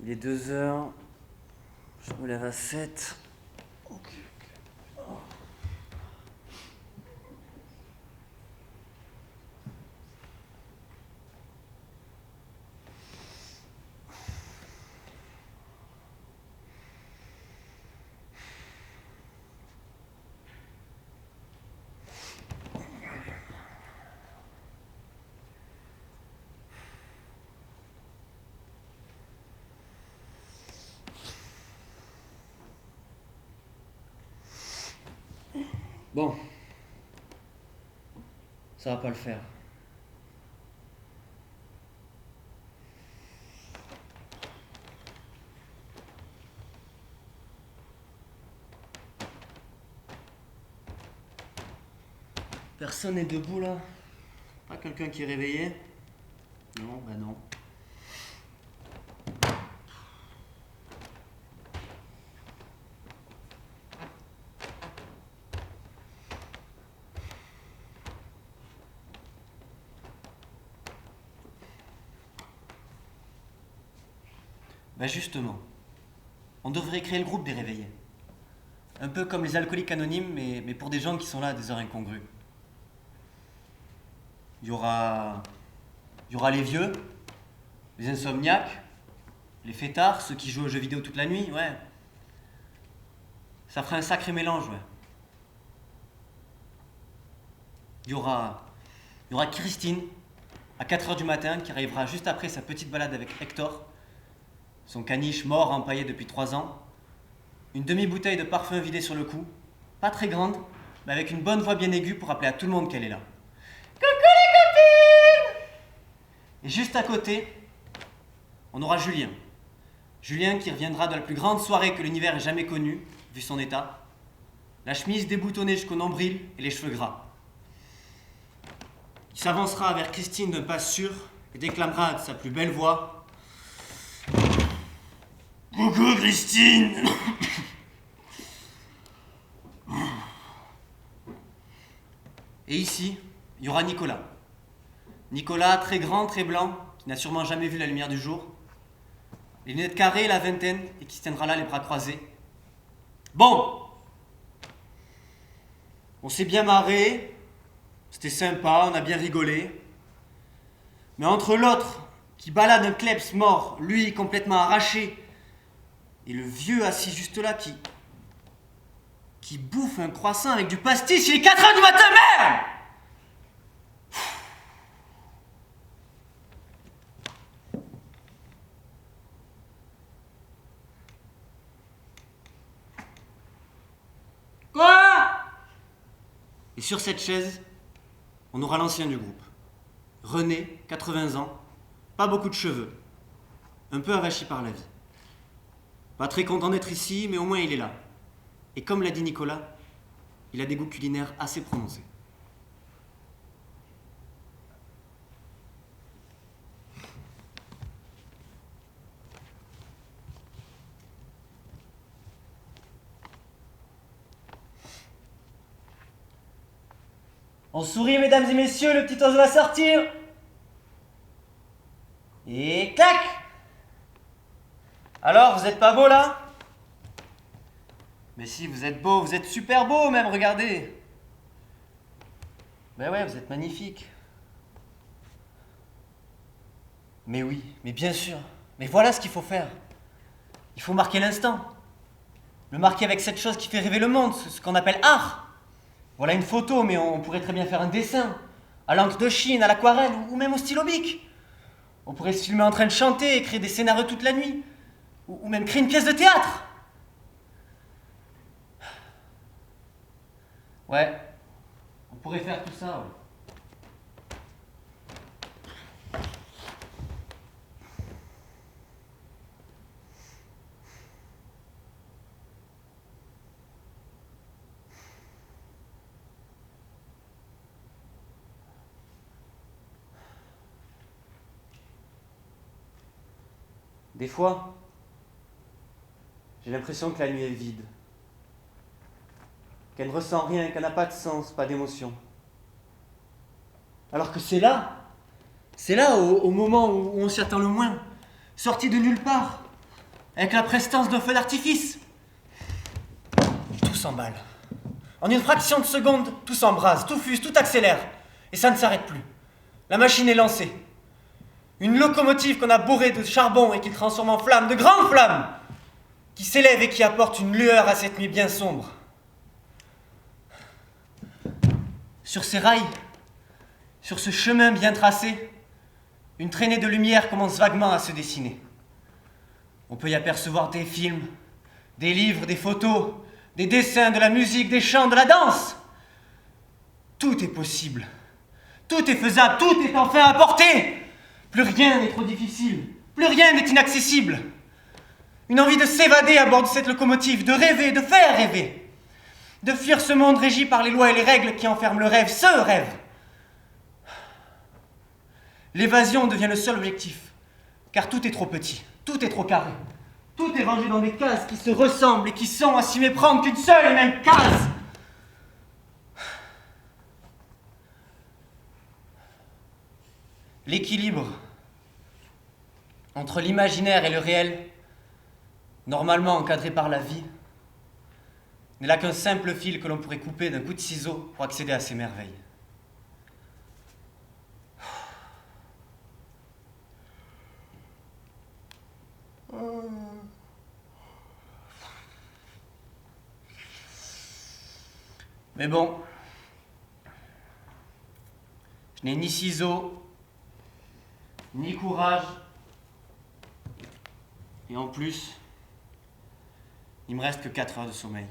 Il est 2 heures. Je me lève à 7. Ok. Bon, ça va pas le faire. Personne n'est debout là? Pas quelqu'un qui est réveillé? Non, bah non. Bah justement, on devrait créer le groupe des réveillés. Un peu comme les alcooliques anonymes, mais pour des gens qui sont là à des heures incongrues. Il y aura les vieux, les insomniaques, les fêtards, ceux qui jouent aux jeux vidéo toute la nuit, ouais. Ça ferait un sacré mélange, ouais. Il y aura Christine, à 4h du matin, qui arrivera juste après sa petite balade avec Hector, son caniche mort empaillé depuis 3 ans, une demi-bouteille de parfum vidée sur le cou, pas très grande, mais avec une bonne voix bien aiguë pour rappeler à tout le monde qu'elle est là. Coucou les copines! Et juste à côté, on aura Julien. Julien qui reviendra de la plus grande soirée que l'univers ait jamais connue, vu son état. La chemise déboutonnée jusqu'au nombril et les cheveux gras. Il s'avancera vers Christine d'un pas sûr et déclamera de sa plus belle voix: Coucou Christine! Et ici, il y aura Nicolas. Nicolas, très grand, très blanc, qui n'a sûrement jamais vu la lumière du jour. Les lunettes carrées, la vingtaine, et qui se tiendra là les bras croisés. Bon! On s'est bien marré, c'était sympa, on a bien rigolé. Mais entre l'autre, qui balade un klebs mort, lui complètement arraché, et le vieux assis juste là qui bouffe un croissant avec du pastis, il est 4h du matin, merde! Quoi? Et sur cette chaise, on aura l'ancien du groupe. René, 80 ans, pas beaucoup de cheveux, un peu avachi par la vie. Pas très content d'être ici, mais au moins il est là. Et comme l'a dit Nicolas, il a des goûts culinaires assez prononcés. On sourit, mesdames et messieurs, le petit oiseau va sortir. Et clac! Alors, vous êtes pas beau là? Mais si, vous êtes beau, vous êtes super beau même, regardez. Ben ouais, vous êtes magnifique. Mais oui, mais bien sûr. Mais voilà ce qu'il faut faire. Il faut marquer l'instant. Le marquer avec cette chose qui fait rêver le monde, ce qu'on appelle art. Voilà une photo, mais on pourrait très bien faire un dessin. À l'encre de Chine, à l'aquarelle, ou même au stylo bic. On pourrait se filmer en train de chanter et créer des scénarios toute la nuit. Ou même créer une pièce de théâtre. Ouais, on pourrait faire tout ça, ouais. Des fois, j'ai l'impression que la nuit est vide. Qu'elle ne ressent rien, qu'elle n'a pas de sens, pas d'émotion. Alors que c'est là, au moment où on s'y attend le moins, sorti de nulle part. avec la prestance d'un feu d'artifice. Tout s'emballe. En une fraction de seconde, tout s'embrase, tout fuse, tout accélère. Et ça ne s'arrête plus. La machine est lancée. Une locomotive qu'on a bourrée de charbon et qui transforme en flammes, de grandes flammes, qui s'élève et qui apporte une lueur à cette nuit bien sombre. Sur ces rails, sur ce chemin bien tracé, une traînée de lumière commence vaguement à se dessiner. On peut y apercevoir des films, des livres, des photos, des dessins, de la musique, des chants, de la danse. Tout est possible. Tout est faisable. Tout est enfin à portée. Plus rien n'est trop difficile. Plus rien n'est inaccessible. Une envie de s'évader à bord de cette locomotive, de rêver, de faire rêver. De fuir ce monde régi par les lois et les règles qui enferment le rêve, ce rêve. L'évasion devient le seul objectif, car tout est trop petit, tout est trop carré. Tout est rangé dans des cases qui se ressemblent et qui sont à s'y méprendre qu'une seule et même case. L'équilibre entre l'imaginaire et le réel, normalement encadré par la vie, n'est là qu'un simple fil que l'on pourrait couper d'un coup de ciseau pour accéder à ces merveilles. Mais bon, je n'ai ni ciseaux, ni courage, et en plus, il me reste que 4 heures de sommeil.